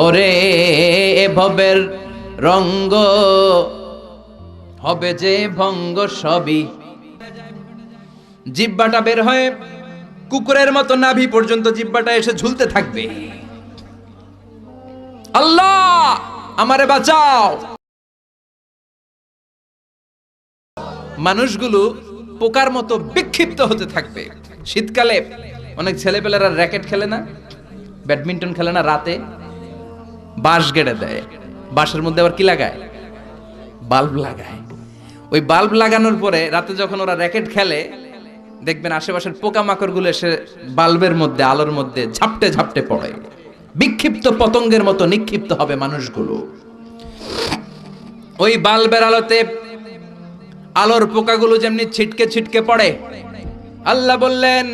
ওরে এ ভবের রঙ্গ হবে যে ভঙ্গ সবই। জিহ্বাটা বের হয়ে কুকুরের মতো নাভি পর্যন্ত জিহ্বাটা এসে ঝুলতে থাকবে। আল্লাহ আমারে বাঁচাও। মানুষগুলো পোকার মতো বিক্ষিপ্ত হতে থাকবে। শীতকালে অনেক ছেলেপেলেরা র্যাকেট খেলে না, ব্যাডমিন্টন খেলে না, রাতে বাঁশ গেড়ে দেয়, বাঁশের মধ্যে আবার কি লাগায়, বাল্ব লাগায়। ওই বাল্ব লাগানোর পরে রাতে যখন ওরা র্যাকেট খেলে দেখবেন আশেপাশের পোকামাকড় গুলো এসে বাল্বের মধ্যে, আলোর মধ্যে ঝাপটে ঝাপটে পড়ে। বিক্ষিপ্ত পতঙ্গের মতো নিক্ষিপ্ত হবে মানুষগুলো। ওই বাল্বের আলোতে আলোর পোকাগুলো যেমনি ছিটকে ছিটকে পড়ে, আল্লাহ বললেন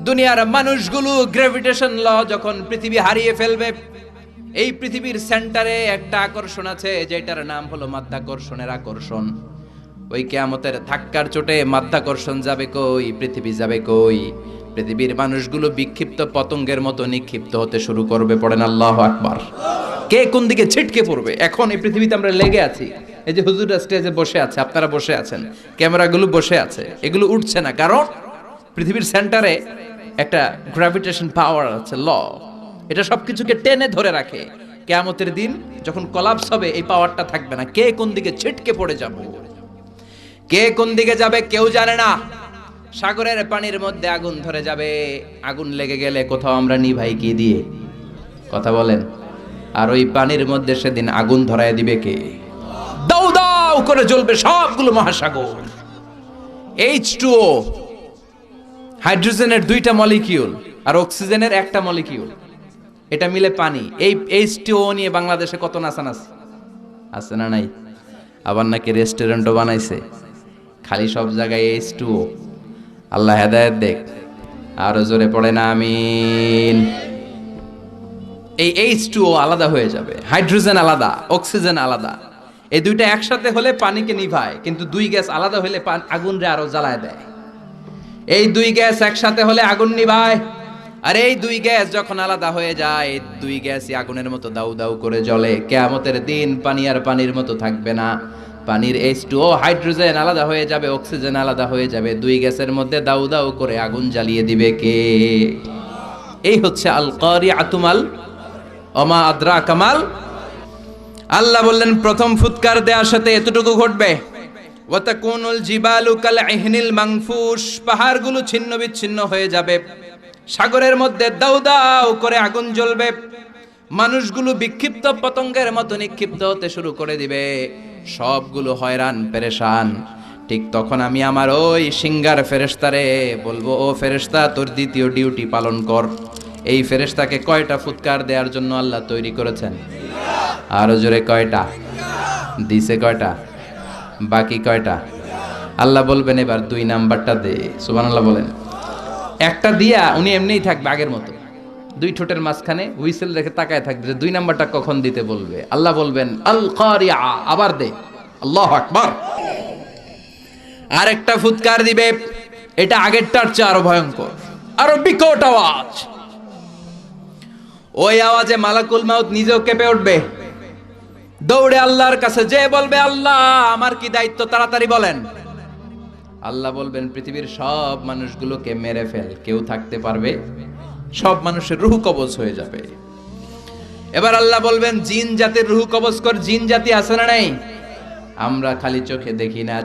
দুনিয়ার মানুষগুলো গ্র্যাভিটেশন ল যখন পৃথিবী হারিয়ে ফেলবে, এই পৃথিবীর সেন্টারে একটা আকর্ষণ আছে যেটার নাম হলো মাধ্যাকর্ষণের আকর্ষণ। ওই কিয়ামতের ধাক্কার চোটে মাধ্যাকর্ষণ যাবে কই, পৃথিবী যাবে কই। পৃথিবীর মানুষগুলো বিক্ষিপ্ত পতঙ্গের মতো নিক্ষিপ্ত হতে শুরু করবে। পড়েন আল্লাহু আকবার। কে কোন দিকে ছিটকে পড়বে। এখন এই পৃথিবীতে আমরা লেগে আছি। এই যে হুজুররা স্টেজে বসে আছে, আপনারা বসে আছেন, ক্যামেরাগুলো বসে আছে, এগুলো উঠছে না, কারণ পৃথিবীর সেন্টারে একটা গ্র্যাভিটেশন পাওয়ার আছে, ল। এটা সবকিছুকে টেনে ধরে রাখে। কিয়ামতের দিন যখন কোলাপস হবে এই পাওয়ারটা থাকবে না। কে কোন দিকে ছিটকে পড়ে যাব, কে কোন দিকে যাবে কেউ জানে না। সাগরের পানির মধ্যে আগুন ধরে যাবে, আগুন লেগে গেলে কোথাও আমরা নিভাই কি দিয়ে, কথা বলেন। আর ওই পানির মধ্যে সেদিন আগুন ধরায় দিবে কে? দাউ দাউ করে জ্বলবে সবগুলো মহাসাগর। H2O, হাইড্রোজেনের 2টা মলিকিউল আর অক্সিজেনের একটা মলিকিউল, এটা মিলে পানি। এই H2O নিয়ে বাংলাদেশে কত নাচানাচ আছে না নাই? আবার নাকি রেস্টুরেন্টও বানাইছে, খালি সব জায়গায় H2O। আল্লাহ হেদায়েত দেখ। আরো জোরে পড়ে না আমিন। এই H2O আলাদা হয়ে যাবে, হাইড্রোজেন আলাদা, অক্সিজেন আলাদা। এই দুইটা একসাথে হলে পানিকে নিভায়, কিন্তু দুই গ্যাস আলাদা হলে আগুনরে আরো জ্বালায় দেয়। এই দুই গ্যাস একসাথে হলে আগুন নিভায়, আর এই দুই গ্যাস যখন আলাদা হয়ে যায়, দুই গ্যাসই আগুনের মতো দাউ দাউ করে জ্বলে। কিয়ামতের দিন পানি আর পানির মতো থাকবে না। পানির H2O হাইড্রোজেন আলাদা হয়ে যাবে, অক্সিজেন আলাদা হয়ে যাবে। দুই গ্যাসের মধ্যে দাউ দাউ করে আগুন জ্বালিয়ে দিবে কে? এই হচ্ছে আল কারিআতু মাল ওমা আদরাকা মাল। আল্লাহ বললেন প্রথম ফুৎকার দেওয়ার সাথে এতটুকু ঘটবে, ওয়াতাকুনুল জিবালু কাল ইহনিল মানফুশ, পাহাড়গুলো ছিন্ন বিচ্ছিন্ন হয়ে যাবে। সাগরের মধ্যে দাউ দাউ করে আগুন জ্বলবে। মানুষগুলো বিক্ষিপ্ত পতঙ্গের মতো নিক্ষিপ্ত হতে শুরু করে দিবে। সবগুলো হয়রান পেরেশান। ঠিক তখন আমি আমার ওই সিঙ্গার ফেরেশতারে বলবো, ও ফেরেশতা তোর দ্বিতীয় ডিউটি পালন কর। এই ফেরেশতাকে কয়টা ফুৎকার দেওয়ার জন্য আল্লাহ তৈরি করেছেন? আরো জোরে কয়টা দিছে? কয়টা? বাকি কয়টা? আল্লাহ বলবেন এবার 2 নাম্বারটা দে। সুবহানাল্লাহ বলেন। একটা দিয়া উনি এমনিই থাকবে আগের মতো, 2 ঠোঁটের মাঝখানে হুইসেল রেখে তাকায় থাকবে যে 2 নাম্বারটা কখন দিতে বলবে। আল্লাহ বলবেন আল কারিআ, আবার দে। আল্লাহু আকবার। আরেকটা ফুৎকার দিবে, এটা আগেরটার চেয়ে আরো ভয়ঙ্কর, আরো বিকট আওয়াজ। ওই আওয়াজে মালাকুল মাউত নিজেও কেঁপে উঠবে, দৌড়ে আল্লাহর কাছে যে বলবে, আল্লাহ আমার কি দায়িত্ব, তাড়াতাড়ি বলেন। আল্লাহ বলবেন পৃথিবীর সব মানুষগুলোকে মেরে ফেল, কেউ থাকতে পারবে? সব মানুষের রূহ কবজ হয়ে যাবে। এবার আল্লাহ বলবেন জিন জাতির রূহ কবজ কর। জিন জাতি আছে না নাই? আমরা খালি চোখে দেখি না।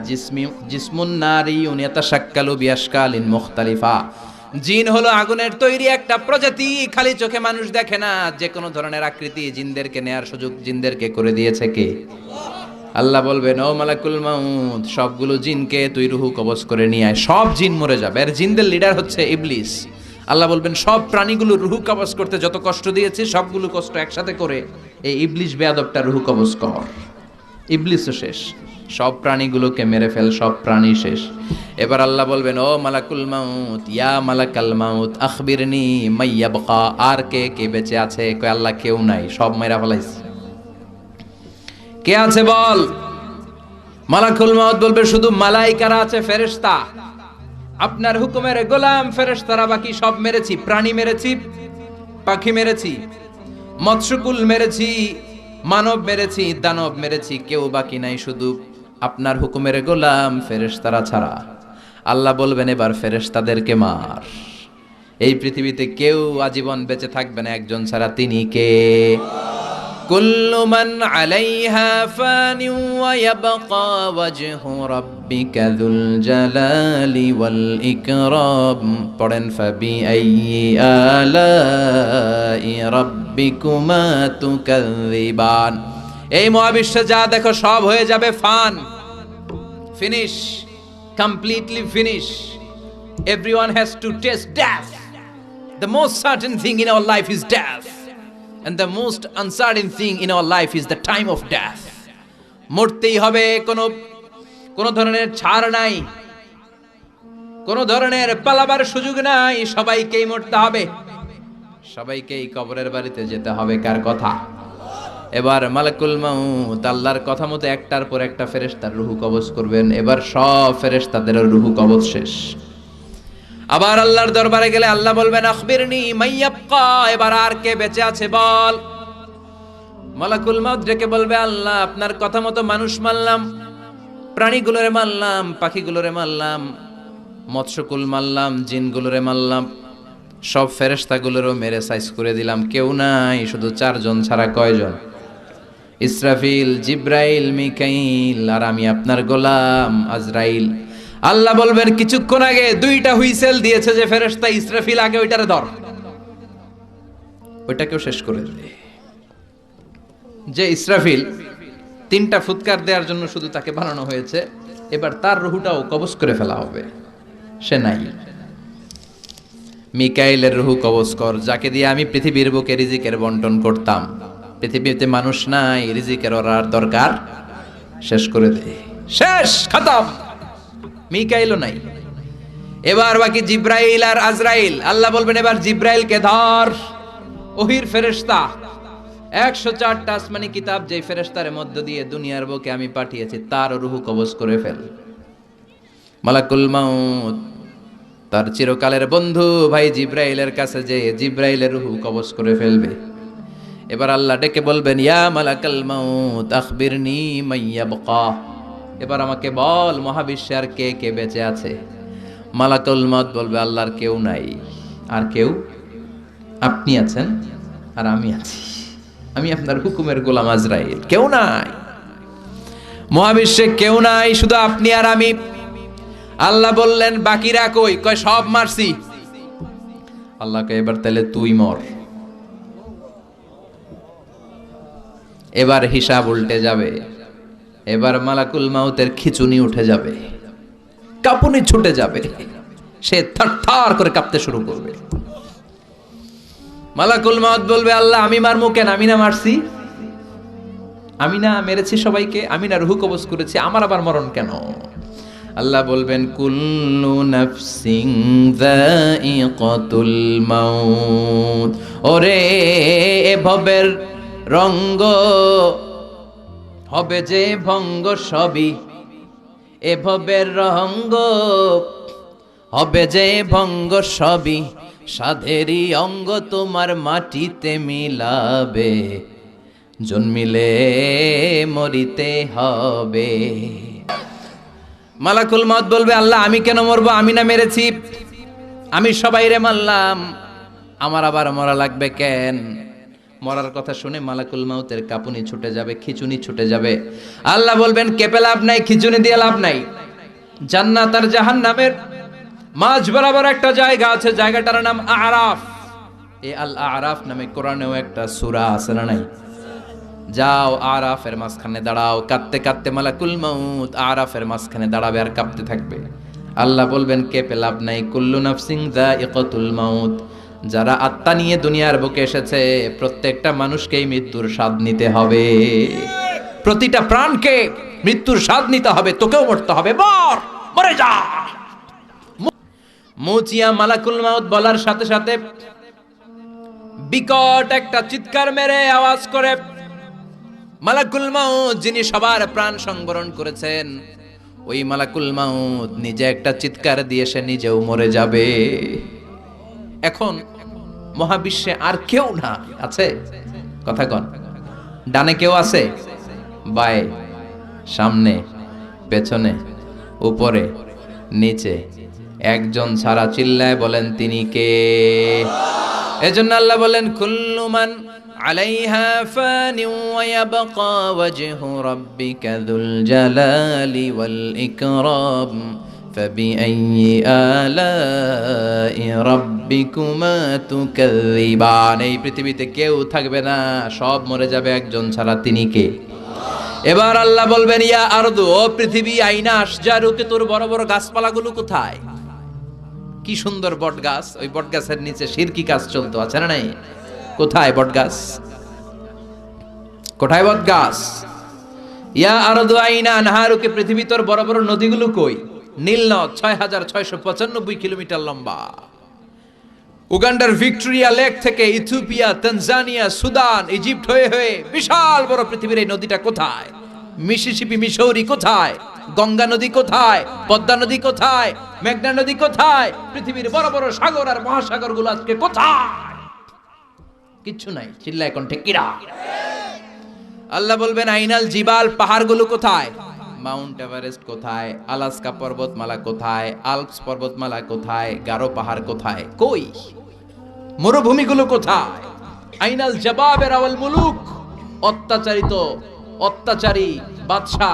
জিসমুন নারী ইয়াতাশাক্কালু বিআশকালিন মুখতালিফা। জিন হলো আগুনের তৈরি একটা প্রজাতি, খালি চোখে মানুষ দেখে না। যে কোনো ধরনের আকৃতি জিনদেরকে নেয়ার সুযোগ জিনদেরকে করে দিয়েছে কে? আল্লাহ বলবেন ও মালাকুল মাউত, সবগুলো জিনকে তুই রূহ কবজ করে নিয়ে আয়। সব জিন মরে যাবে। আর জিনদের লিডার হচ্ছে ইবলিস। আল্লাহ বলবেন সব প্রাণীগুলো রূহ কবজ করতে যত কষ্ট দিয়েছি, সবগুলো কষ্ট একসাথে করে এই ইবলিস বেয়াদবটা রূহ কবজ কর। ইবলিসও শেষ, সব প্রাণীগুলোকে মেরে ফেল, সব প্রাণী শেষ। এবার আল্লাহ বলবেন ও মালাকুল মাউত, ইয়া মালাকাল মাউত আখবিরনি মাইয়াবকা, আর কে কে বেঁচে আছে? কয় আল্লাহ কেউ নাই, সব মেরা ফেলাইছে। কে আছে বল? মালাকুল মাউত বলবে শুধু মালাইকারা আছে, ফেরেশতা। আপনার হুকুমের গোলাম ফেরেশতারা বাকি সব মেরেছি। প্রাণী মেরেছি, পাখি মেরেছি। মৎস্যকুল মেরেছি, মানব মেরেছি, দানব মেরেছি, কেউ বাকি নাই, শুধু আপনার হুকুমের গোলাম ফেরেশতারা ছাড়া। আল্লাহ বলবেন এবার ফেরেশতাদেরকে মার। এই পৃথিবীতে কেউ আজীবন বেঁচে থাকবে না একজন ছাড়া, তিনি কে? কুল্লু মান আলাইহা ফানি ওয়া ইয়াবকা ওয়াজহু রাব্বিকা যুল জালালি ওয়াল ইকরাম। পড়েন ফাবি আইয়ি আলাই রাব্বিকুমা তুকাযযিবান। এই মহাবিশ্বে যা দেখো সব হয়ে যাবে fun, finish, completely finish. Everyone has to taste death. The most certain thing in our life is death, and the most uncertain thing in our life is the time of death. মরতেই হবে, কোনো ধরনের ছাড় নাই, কোনো ধরনের পালাবার সুযোগ নাই, সবাইকেই মরতে হবে, সবাইকেই কবরের বাড়িতে যেতে হবে। কার কথা? এবার মালাকুল মাউত আল্লাহর কথা মতো একটার পর একটা ফেরেশতার রূহ কবজ করবেন। এবার সব ফেরেশতাদের রূহ কবজ শেষ। আবার আল্লাহর দরবারে গেলে আল্লাহ বলবেন আখবিরনি মাইয়াবকা, এবার আর কে বেঁচে আছে বল। মালাকুল মাউত ডেকে বলবে আল্লাহ আপনার কথা মতো মানুষ মারলাম, প্রাণীগুলোরে মারলাম, পাখিগুলোরে মারলাম, মৎস্যকুল মারলাম, জিনগুলোরে মারলাম, সব ফেরেশতাগুলোরও মেরে সাইজ করে দিলাম, কেউ নাই, শুধু চারজন ছাড়া। কয়জন? ইসরাফিল, জিব্রাইল, মিকাইল, আর আমি আপনার গোলাম আজরাইল। আল্লাহ বলবেন কিছুক্ষণ আগে দুইটা হুইসেল দিয়েছে যে ফেরেশতা ইসরাফিল, আগে ওইটারে ধর, ওইটাকেও শেষ করে দে। যে ইসরাফিল তিনটা ফুৎকার দেওয়ার জন্য শুধু তাকে বানানো হয়েছে, এবার তার রুহটাও কবজ করে ফেলা হবে, সে নাই। মিকাইলের রুহ কবজ কর, যাকে দিয়ে আমি পৃথিবীর বুকে রিজিকের বন্টন করতাম। পৃথিবীতে মানুষ নাই, রিজিকের ওর দরকার, শেষ করে দে, শেষ, খতম। মিকাইলও নাই। এবার বাকি জিব্রাইল আর আজরাইল। আল্লাহ বলবেন এবার জিব্রাইলকে ধর, ওহির ফেরেশতা, 104টা আসমানি কিতাব যে ফেরেশতার মধ্য দিয়ে দুনিয়ার বুকে আমি পাঠিয়েছি তার রূহ কবজ করে ফেল। মালাকুল মাউত তার চিরকালের বন্ধু ভাই জিব্রাইলের কাছে যে জিব্রাইলের রূহ কবজ করে ফেলবে। এবার আল্লাহ ডেকে বলবেন ইয়া মালাকাল মাউত আখবিরনি মাইয়াবকা, এবার আমাকে বল মহাবিশ্বে আর কে কে বেঁচে আছে। মালাকুল মাউত বলবে আল্লাহর কেউ নাই। আর কেউ? আপনি আছেন আর আমি আছি, আমি আপনার হুকুমের গোলাম আজরাইল, কেউ নাই, মহাবিশ্বে কেউ নাই, শুধু আপনি আর আমি। আল্লাহ বললেন বাকিরা কই? কয় সব মারছি। আল্লাহ কয় এবার তাহলে তুই মর। এবার হিসাব উল্টে যাবে, এবার মালাকুল মাউতের খিচুনি উঠে যাবে, কাঁপুনি ছুটে যাবে, সে থারথার করে কাঁপতে শুরু করবে। মালাকুল মাউত বলবে আল্লাহ আমি মারমু কেন? আমি না মারছি, আমি না মেরেছি সবাইকে, আমি না রূহ কবজ করেছি, আমার আবার মরণ কেন? আল্লাহ বলবেন কুল্লু নাফসিন যায়িকাতুল মাউত, ওরে এ ভবের রঙ্গ হবে যে ভঙ্গ সবই, এ ভবের রঙ্গ হবে যে ভঙ্গ সবই, সাধেরই অঙ্গ তোমার মাটিতে মিলাবে, জন্মিলে মরিতে হবে। মালাকুল মাউত বলবে আল্লাহ আমি কেন মরবো? আমি না মেরেছি, আমি সবাইরে মারলাম, আমার আবার মরা লাগবে কেন? মরার কথা শুনে মালাকুল মাউতের কাঁপুনি ছুটে যাবে, খিচুনি ছুটে যাবে। আল্লাহ বলবেন কেঁপে লাভ নাই, খিচুনি দিয়ে লাভ নাই। জান্নাত আর জাহান্নামের মাঝ বরাবর একটা জায়গা আছে, জায়গাটার নাম আরাফ। এই আল আরাফ নামে কোরআনেও একটা সূরা আছে না নাই? যাও আরাফের মাঝখানে দাঁড়াও, কাঁদতে কাঁদতে মালাকুল মাউত আরাফের মাঝখানে দাঁড়াবে আর কাঁপতে থাকবে। আল্লাহ বলবেন কেঁপে লাভ নাই, কুল্লু নাফসিন যায়িকাতুল মাউত, যারা আত্মা নিয়ে দুনিয়ার বুকে এসেছে প্রত্যেকটা মানুষকেই মৃত্যুর স্বাদ নিতে হবে, প্রতিটা প্রাণকে মৃত্যুর স্বাদ নিতে হবে, তোকেও মরতে হবে, মর, মরে যা। মুচিয়া মালাকুল মাউত বলার সাথে সাথে বিকট একটা চিৎকার মেরে আওয়াজ করে মালাকুল মাউত যিনি সবার প্রাণ সংবরণ করেছেন, ওই মালাকুল মাউত নিজে একটা চিৎকার দিয়ে সে নিজেও মরে যাবে। এখন মহাবিশ্বে আর কেউ না আছে? কথা কন। ডানে কেউ আছে? বায়ে, সামনে, পেছনে, উপরে, নিচে, একজন ছাড়া চিল্লায় বলেন তিনি কে? এজন্য আল্লাহ বলেন কুল্লু মান আলাইহা ফানি ওয়া ইয়াবকা ওয়াজহু রাব্বিকা যুল জালালি ওয়াল ইকরাম ফাবিআইয়ি আলাই রাব্বিকুমা তুকাযযিবান। এই পৃথিবীতে কেউ থাকবে না, সব মরে যাবে, একজন ছাড়া, তিনি কে? এবার আল্লাহ বলবেন ইয়া আরদু, ও পৃথিবী, আইনা আশজারুকে, তোর বড় বড় গাছপালাগুলো কোথায়? কি সুন্দর বট গাছ, ওই বট গাছের নিচে শিরকি কাজ চলতো, আছে না নাই? কোথায় বট গাছ? কোথায় বট গাছ? ইয়া আরদু আইনা আনহারুকে, পৃথিবী তোর বড় বড় নদীগুলো কই? নীল নদ ৬,৬৯৫ কিলোমিটার লম্বা। উগান্ডার ভিক্টোরিয়া লেক থেকে ইথিওপিয়া, তানজানিয়া, সুদান, ইজিপ্ট হয়ে হয়ে বিশাল বড় পৃথিবীর এই নদীটা কোথায়? মিসিসিপি, মিসৌরি কোথায়? গঙ্গা নদী কোথায়? পদ্মা নদী কোথায়? মেঘনা নদী কোথায়? পৃথিবীর বড় বড় সাগর আর মহাসাগর গুলো আজকে কোথায়? কিচ্ছু নাই। চিল্লা এখন ঠিক কিরা? আল্লাহ বলবেন আইনাল জিবাল, পাহাড়গুলো কোথায়? মাউন্ট এভারেস্ট কোথায়? আলাস্কা পর্বতমালা কোথায়? আল্পস পর্বতমালা কোথায়? গারো পাহাড় কোথায়? কই? মরুভূমিগুলো কোথায়? আইনাল জাবাবের আওয়াল মুলুক, অত্যাচারী বাদশা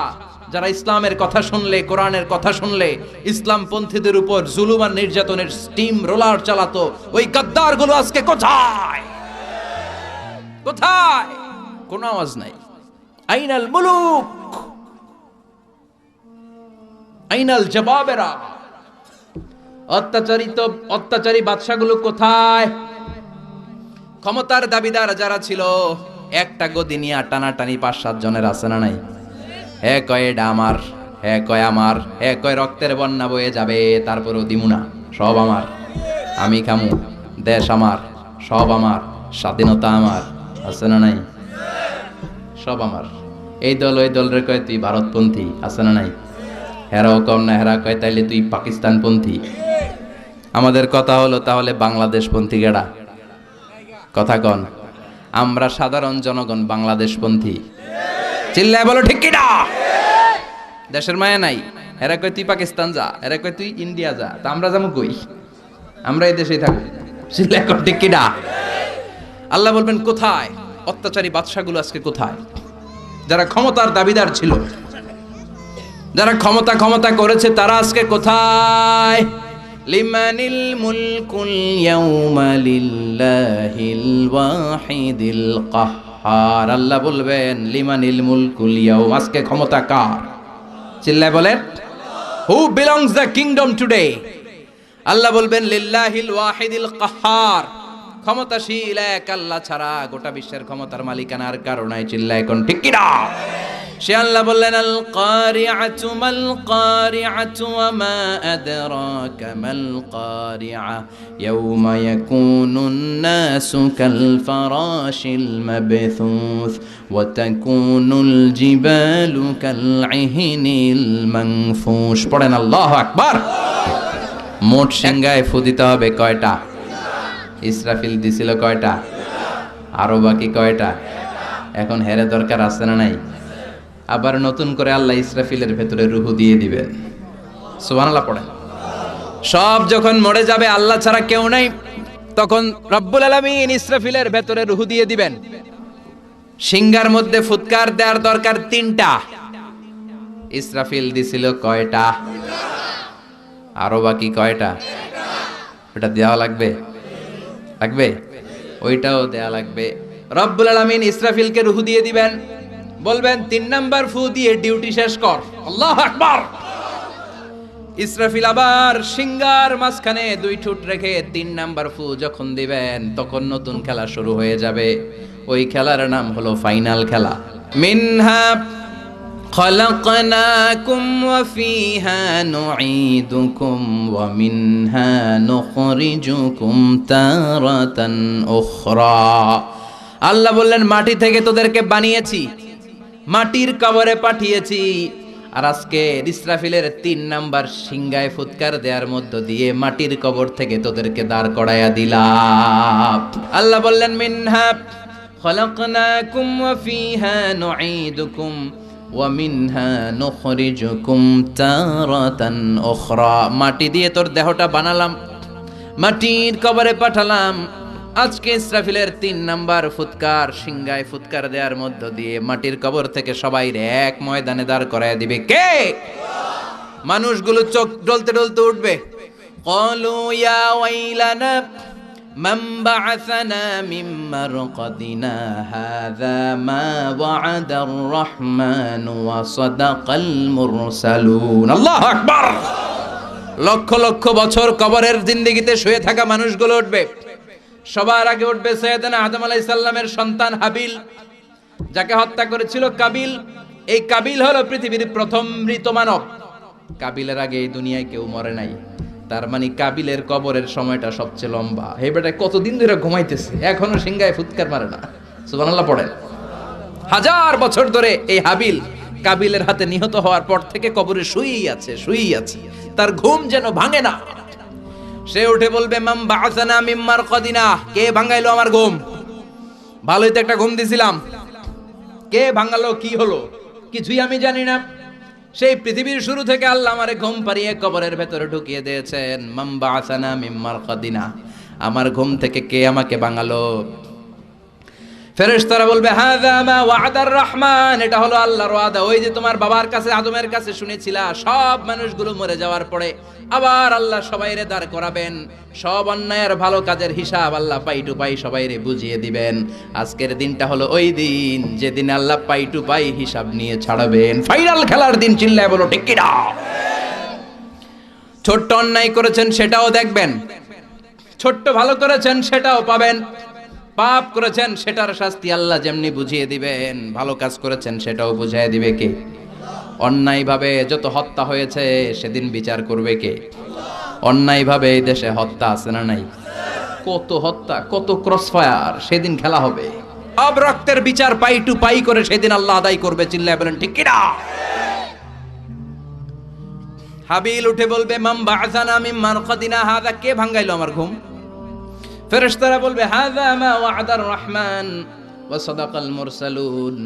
যারা ইসলামের কথা শুনলে, কোরআনের কথা শুনলে ইসলাম পন্থীদের উপর জুলুম আর নির্যাতনের স্টিম রোলার চালাতো, ওই গাদ্দার গুলো আজকে কোথায়? কোথায়? কোন আওয়াজ নাই। আইনাল মুলুক, আইনাল জবাবেরা, অত্যাচারী বাদশাগুলো কোথায়? ক্ষমতার দাবিদার যারা ছিল, একটা গদি নিয়ে টানাটানি ৫-৭ জনের, আছে না নাই? হে কয় এটা আমার, হে কয় আমার, হে কয় রক্তের বন্যা বয়ে যাবে, তারপরেও দিমু না, সব আমার, আমি খামু, দেশ আমার, সব আমার, স্বাধীনতা আমার, আছে না নাই? সব আমার। এই দল ওই দল রে কয় তুই ভারতপন্থী, আছে না নাই? হেরাও কম না, হেরা কয় তাইলে তুই পাকিস্তানপন্থী। আমাদের কথা হলো তাহলে বাংলাদেশপন্থী গেড়া, কথা কন। আমরা সাধারণ জনগণ বাংলাদেশপন্থী। চিল্লায় বলো ঠিক কিনা? দেশের মায়া নাই। এরা কয় তুই পাকিস্তান যা, এরা কয় তুই ইন্ডিয়া যা, তা আমরা যাবো কই? আমরা এই দেশেই থাকবো। চিল্লায় কর ঠিক কিনা? আল্লাহ বলবেন কোথায়? অত্যাচারী বাদশাগুলো আজকে কোথায়? যারা ক্ষমতার দাবিদার ছিল, যারা ক্ষমতা করেছে, তারা আজকে কোথায়? লিমানিল মুলকুল ইয়াউমা লিল্লাহিল ওয়াহিদিল কাহ্হার। আল্লাহ বলবেন লিমানিল মুলকুল ইয়াউম, আজকে ক্ষমতা কার? চিল্লায় বলেন who belongs the kingdom today? আল্লাহ বলবেন লিল্লাহিল ওয়াহিদিল কাহ্হার, ক্ষমতাশীল এক আল্লাহ ছাড়া গোটা বিশ্বের ক্ষমতার মালিকানা আর কারো নাই। চিল্লায় কোন ঠিক কিনা? সে আল্লাহ বললেন আল কারিআতু মাল কারিআতু ওয়া মা আদরাকা মাল কারিআ ইয়াউমা ইয়াকুনুন নাসু কাল ফারাশিল মাবথুস ওয়া তাকুনুল জিবালু কাল ইহনিল মানফুশ। পড়েন আল্লাহু আকবার। মোট সিংহায় ফু দিতে হবে কয়টা? ইসরাফিল দিছিল কয়টা? আরো বাকি কয়টা? এখন হেরে দরকার আছে না নাই? আবার নতুন করে আল্লাহ ইসরাফিলের ভেতরে রুহু দিয়ে দিবেন। সুবহানাল্লাহ পড়েন। সব যখন মরে যাবে, আল্লাহ ছাড়া কেউ নাই, তখন রব্বুল আলামিন ইসরাফিলের ভেতরে রুহু দিয়ে দিবেন। সিংহার মধ্যে ফুৎকার দেওয়ার দরকার 3টা। ইসরাফিল দিছিল কয়টা? আরো বাকি কয়টা? ওটা দেওয়া লাগবে, ওইটাও দেয়া লাগবে। রব্বুল আলামিন ইসরাফিলকে রুহু দিয়ে দিবেন, বলবেন 3 নাম্বার ফু দিয়ে ডিউটি শেষ কর। আল্লাহু আকবার। ইসরাফিল আবার সিংহার মাঝখানে 2 ঠোঁট রেখে 3 নাম্বার ফু যখন দিবেন, তখন নতুন খেলা শুরু হয়ে যাবে। ওই খেলার নাম হলো ফাইনাল খেলা। মিনহা خلقناكم وفيها نعيدكم ومنها نخرجكم تارة أخرى। আল্লাহ বললেন মাটি থেকে তোদেরকে বানিয়েছি, মাটির কবরে পাঠিয়েছি, আর আজকে ইসরাফিলের 3 নাম্বার সিংহায় ফুৎকার দেওয়ার মধ্য দিয়ে মাটির কবর থেকে তোদেরকে দাঁড় করাইয়া দিলাম। আল্লাহ বললেন মিনহা খলাকনাকুম ওয়া ফিহা নুঈদুকুম ওয়া মিনহা নুখরিজুকুম তারাতান উখরা। মাটি দিয়ে তোর দেহটা বানালাম, মাটির কবরে পাঠালাম। আজকে ইসরাফিলের 3 নাম্বার ফুৎকার, সিংগায় ফুৎকার দেওয়ার মধ্য দিয়ে মাটির কবর থেকে সবাই এক ময়দানে দাঁড় করায় দিবে কে? মানুষগুলো চোখ ডলতে ডলতে উঠবে। ক্বালু ইয়া ওয়াইলানা মান বা'আসানা মিন মারকাদিনা হাযা মা ওয়া'আদার রাহমানু ওয়া সাদাকাল মুরসালুন। আল্লাহু আকবার। লক্ষ লক্ষ বছর কবরের জিন্দেগিতে শুয়ে থাকা মানুষগুলো উঠবে। সবার আগে উঠবে সাইয়েদনা আদম আলাইহিস সালামের সন্তান হাবিল, যাকে হত্যা করেছিল কাবিল। এই কাবিল হলো পৃথিবীর প্রথম মৃত মানব। কাবিলের আগে এই দুনিয়ায় কেউ মরে নাই, তার মানে কাবিলের কবরের সময়টা সবচেয়ে লম্বা। হে বেটা, কতদিন ধরে ঘুমাইতেছে, এখনো সিংগায় ফুৎকার মারে না। সুবহানাল্লাহ পড়েন। 1000 বছর ধরে এই হাবিল কাবিলের হাতে নিহত হওয়ার পর থেকে কবরে শুয়েই আছে, তার ঘুম যেন ভাঙে না। সে উঠে বলবে মাম বা'আসানা মিন মারকাদিনা, কে ভাঙাইলো আমার ঘুম? ভালোই তো একটা ঘুম দিছিলাম, কে ভাঙালো? কি হলো? কিছুই আমি জানি না। সেই পৃথিবীর শুরু থেকে আল্লাহ আমারে ঘুম পাড়িয়ে কবরের ভেতরে ঢুকিয়ে দিয়েছেন। মাম বা'আসানা মিন মারকাদিনা, আমার ঘুম থেকে কে আমাকে ভাঙালো? ফেরেশতারা বলবে হাযা মা ওয়া'দার রহমান, এটা হলো আল্লাহর ওয়াদা। ওই যে তোমার বাবার কাছে আদমের কাছে শুনেছিলা, সব মানুষগুলো মরে যাওয়ার পরে আবার আল্লাহ সবাইরে দাঁড় করাবেন, সব অন্যায়ের ভালো কাজের হিসাব আল্লাহ পাই টু পাই সবাইরে বুঝিয়ে দিবেন। আজকের দিনটা হলো ওই দিন যেদিন আল্লাহ পাই টু পাই হিসাব নিয়ে ছাড়াবেন। ফাইনাল খেলার দিন। চিল্লায় বলো ঠিক কিনা? ছোট্ট অন্যায় করেছেন সেটাও দেখবেন, ছোট্ট ভালো করেছেন সেটাও পাবেন, পাপ করেছেন সেটার শাস্তি আল্লাহ যেমনি বুঝিয়ে দিবেন, ভালো কাজ করেছেন সেটাও বুঝিয়ে দিবে কে? অন্যায়ভাবে যত হত্যা হয়েছে সেদিন বিচার করবে কে? অন্যায়ভাবে এই দেশে হত্যা আছে না নাই? কত হত্যা, কত ক্রসফায়ার, সেদিন খেলা হবে। সব রক্তের বিচার পাই টু পাই করে সেদিন আল্লাহ আদায় করবে। চিল্লায় বলেন ঠিক কিনা? হাবিল উঠে বলবে মাম বা'আসানা মিন মারকাদিনা হাযা, কে ভাঙাইলো আমার ঘুম? ফেরেশতারা বলবে হাযা মা ওয়া'দার রহমান ওয়া সাদাকাল মুরসালুন,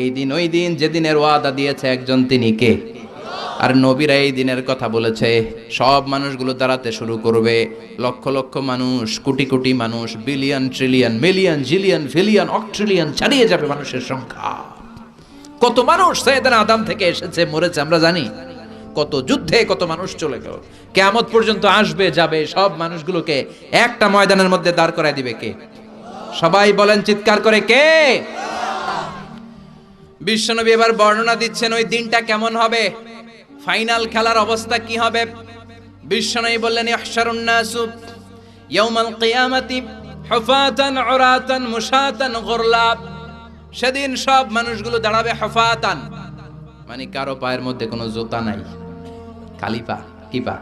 এই দিন ওই দিন যেদিনের ওয়াদা দিয়েছে একজন, তিনি কে? আর নবীরা এই দিনের কথা বলেছে। সব মানুষগুলো দাঁড়াতে শুরু করবে, লক্ষ লক্ষ মানুষ, কোটি কোটি মানুষ, billion trillion million zillion fillion octillion ছাড়িয়ে যাবে মানুষের সংখ্যা। কত মানুষ সাইয়েদনা আদম থেকে এসেছে, মরেছে আমরা জানি। কত যুদ্ধে কত মানুষ চলে গেল। কিয়ামত পর্যন্ত আসবে যাবে, সব মানুষগুলোকে একটা ময়দানের মধ্যে দাঁড় করায় দিবে কে? সবাই বলেন চিৎকার করে কে? বিশ্বনবী এবার বর্ণনা দিচ্ছেন ওই দিনটা কেমন হবে, ফাইনাল খেলার অবস্থা কি হবে। বিশ্বনবী বললেন ইহশারুন নাসু ইয়াউমাল কিয়ামাতি হুফাতান উরাতান মুশাতান গুরলা, সেদিন সব মানুষগুলো দাঁড়াবে হুফাতান, মানে কারো পায়ের মধ্যে কোনো জুতা নাই, খালি পা। কি পা?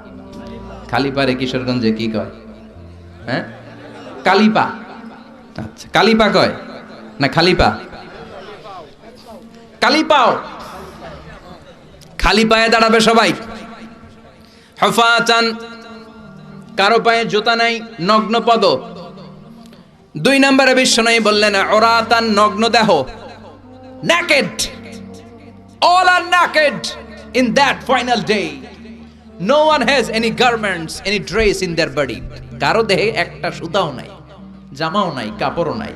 খালি পা রে কিশোরগঞ্জে কি কয়? হ্যাঁ, কালি পা। আচ্ছা, কালি পা কয় না খালি পা? খালি পাও, খালি পায়ে দাঁড়াবে সবাই। হুফাতান, কারো পায়ে জুতা নাই, নগ্ন পদ। 2 নম্বরে বিশ্বনবী বললেন উরাতান, নগ্ন দেহ, naked, all are naked in that final day. No one has any garments, any dress in their body. কারো দেহে একটা সুতাও নাই, জামাও নাই, কাপড়ও নাই।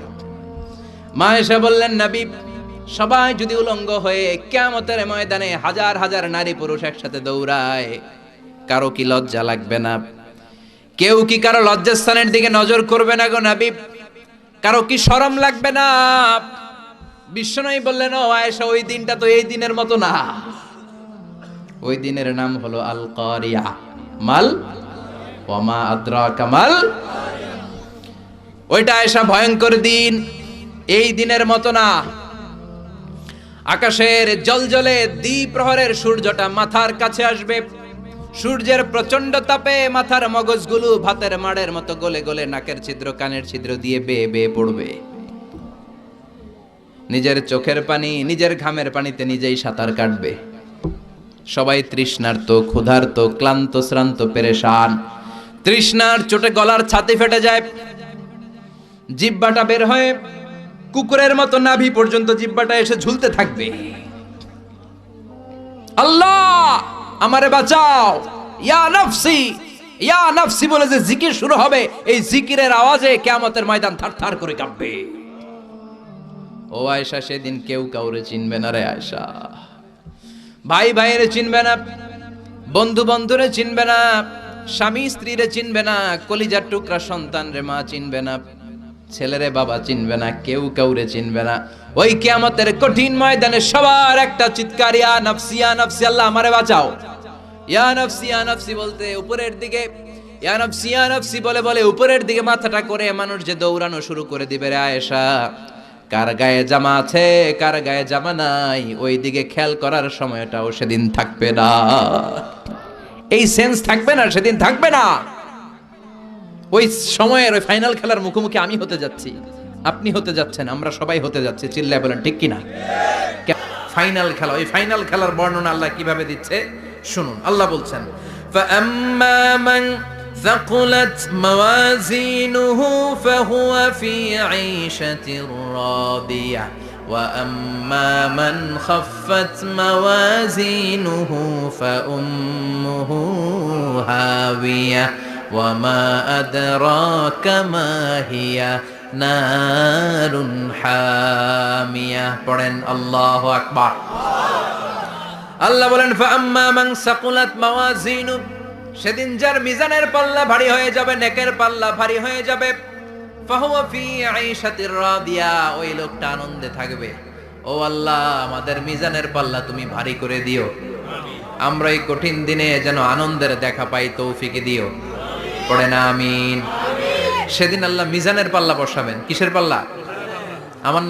মা এসে বললেন নবী, সবাই যদি উলঙ্গ হয়ে কিয়ামতের ময়দানে হাজার হাজার নারী পুরুষ একসাথে দৌড়ায়, কারো কি লজ্জা লাগবে না? কেউ কি কারো লজ্জাস্থানের দিকে নজর করবে না গো নবী? কারো কি শরম লাগবে না? বিশ্বনবী বললেন ও আয়েশা, ওই দিনটা তো এই দিনের মতো না। ওই দিনের নাম হলো আল কারিয়া। মাল ওয়া মা আদরাকা মাল, ওইটা আয়েশা ভয়ঙ্কর দিন, এই দিনের মতো না। আকাশের জলজলে দ্বিপ্রহরের সূর্যটা মাথার কাছে আসবে, সূর্যের প্রচন্ড তাপে মাথার মগজগুলো ভাতের মাড়ের মতো গলে গলে নাকের ছিদ্র কানের ছিদ্র দিয়ে বেয়ে বেয়ে পড়বে। নিজের চোখের পানি, নিজের ঘামের পানিতে নিজেই সাঁতার কাটবে। সবাই তৃষ্ণার্ত, ক্ষুধার্ত, ক্লান্ত, শ্রান্ত, পেরেশান। তৃষ্ণার চোটে গলার ছাতি ফেটে যায়, জিহ্বাটা বের হয়ে কুকুরের মতো নাভি পর্যন্ত জিহ্বাটা এসে ঝুলতে থাকবে। আল্লাহ আমারে বাঁচাও, ইয়া নফসি ইয়া নফসি বলে যে জিকির শুরু হবে, এই জিকিরের আওয়াজে কিয়ামতের ময়দান থারথার করে কাঁপবে। ও আয়েশা, সেদিন কেউ কাউরে চিনবে না রে আয়েশা। ভাই ভাইরে চিনবে না, বন্ধু বন্ধুরে চিনবে না, স্বামী স্ত্রীরে চিনবে না, কলিজার টুকরা সন্তান রে মা চিনবে না, ছেলেরে বাবা চিনবে না, কেউ কাউরে চিনবে না। ওই কিয়ামতের কঠিন ময়দানে সবার একটা চিৎকার, ইয়া নফসি ইয়া নফসি, আল্লাহ আমারে বাঁচাও। ইয়া নফসি বলতে উপরের দিকে, ইয়া নফসি বলে বলে উপরের দিকে মাথাটা করে মানুষ যে দৌড়ানো শুরু করে দিবে রে আয়েশা। কার গায়ে জামা আছে কার গায়ে জামা নাই ওই দিকে খেয়াল করার সময়টাও সেদিন থাকবে না, এই সেন্স থাকবে না, সেদিন থাকবে না। ওই সময়ের ওই ফাইনাল খেলার মুখোমুখি আমি হতে যাচ্ছি, আপনি হতে যাচ্ছেন, আমরা সবাই হতে যাচ্ছি। চিল্লায় বলেন ঠিক কিনা? ফাইনাল খেলা, ওই ফাইনাল খেলার বর্ণনা আল্লাহ কিভাবে দিচ্ছে শুনুন। আল্লাহ বলছেন, فَأَمَّا مَنْ ثَقُلَتْ مَوَازِينُهُ فَهُوَ فِي عِيشَةٍ رَاضِيَةٍ وَأَمَّا مَنْ خَفَّتْ مَوَازِينُهُ فَأُمُّهُ هَاوِيَةٌ وَمَا أَدْرَاكَ مَا هِيَ نَارٌ حَامِيَةٌ। পড়েন আল্লাহু আকবার। আল্লাহ বলেন, ফাআম্মা মান সাকুলাত মাওয়াজিনু, সেদিন যার মিজানের পাল্লা ভারী হয়ে যাবে, নেকের পাল্লা ভারী হয়ে যাবে, ফাহুয়া ফি আইশাতির রাদিয়া, ওই লোকটা আনন্দে থাকবে। ও আল্লাহ, আমাদের মিজানের পাল্লা তুমি ভারী করে দিও, আমরা এই কঠিন দিনে যেন আনন্দের দেখা পাই, তৌফিক দিও। পড়ে না আমিন। সেদিন আল্লাহ মিজানের পাল্লা বসাবেন। কিসের পাল্লা? আমার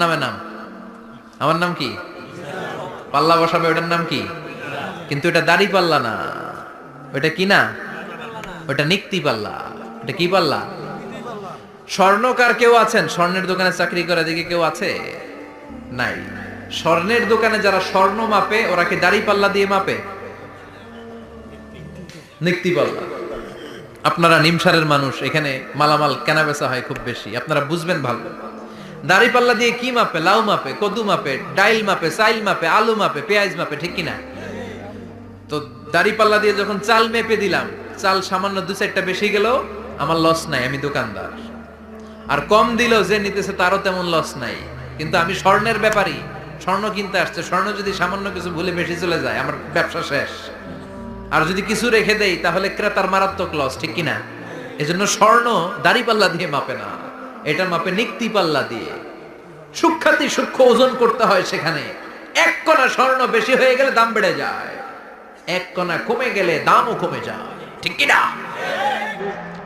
নাম কি? পাল্লা বসাবে, ওটার নাম কি? কিন্তু এটা দাড়ি পাল্লা না, ওটা কি না, ওটা নিক্তি পাল্লা। এটা কি পাল্লা? স্বর্ণকার কেউ আছেন? স্বর্ণের দোকানে চাকরি করে দিকে কেউ আছে? নাই। স্বর্ণের দোকানে যারা স্বর্ণ মাপে ওরা কি দাড়ি পাল্লা দিয়ে মাপে? নিক্তি পাল্লা। আপনারা নিমসারের মানুষ, এখানে মালামাল কেনা বেচা হয় খুব বেশি, আপনারা বুঝবেন ভালো। দাড়ি পাল্লা দিয়ে কি মাপে? লাউ মাপে, কদু মাপে, ডাইল মাপে, চাইল মাপে, আলু মাপে, পেঁয়াজ মাপে, ঠিক কিনা? তো দাড়ি পাল্লা দিয়ে যখন চাল মেপে দিলাম, চাল সামান্য 2-4টা বেশি গেল, আমার লস নাই, আমি দোকানদার। আর কম দিল যে নিতেছে তারও তেমন লস নাই, কিন্তু আমি স্বর্ণের ব্যাপারী, স্বর্ণ কিনতে আসছে, স্বর্ণ যদি সামান্য কিছু ভুলে বেশি চলে যায় আমার ব্যবসা শেষ। আর যদি কিছু রেখে দেই তাহলে ক্রেতার মারাত্মক লস, ঠিক কিনা? এজন্য স্বর্ণ দাড়ি পাল্লা দিয়ে মাপে না, এটা মাপে নিক্তি পাল্লা দিয়ে। সূক্ষ্মাতি সূক্ষ্ম ওজন করতে হয় সেখানে। এক কণা স্বর্ণ বেশি হয়ে গেলে দাম বেড়ে যায়, এক কণা কমে গেলে দামও কমে যায়, ঠিক কিনা?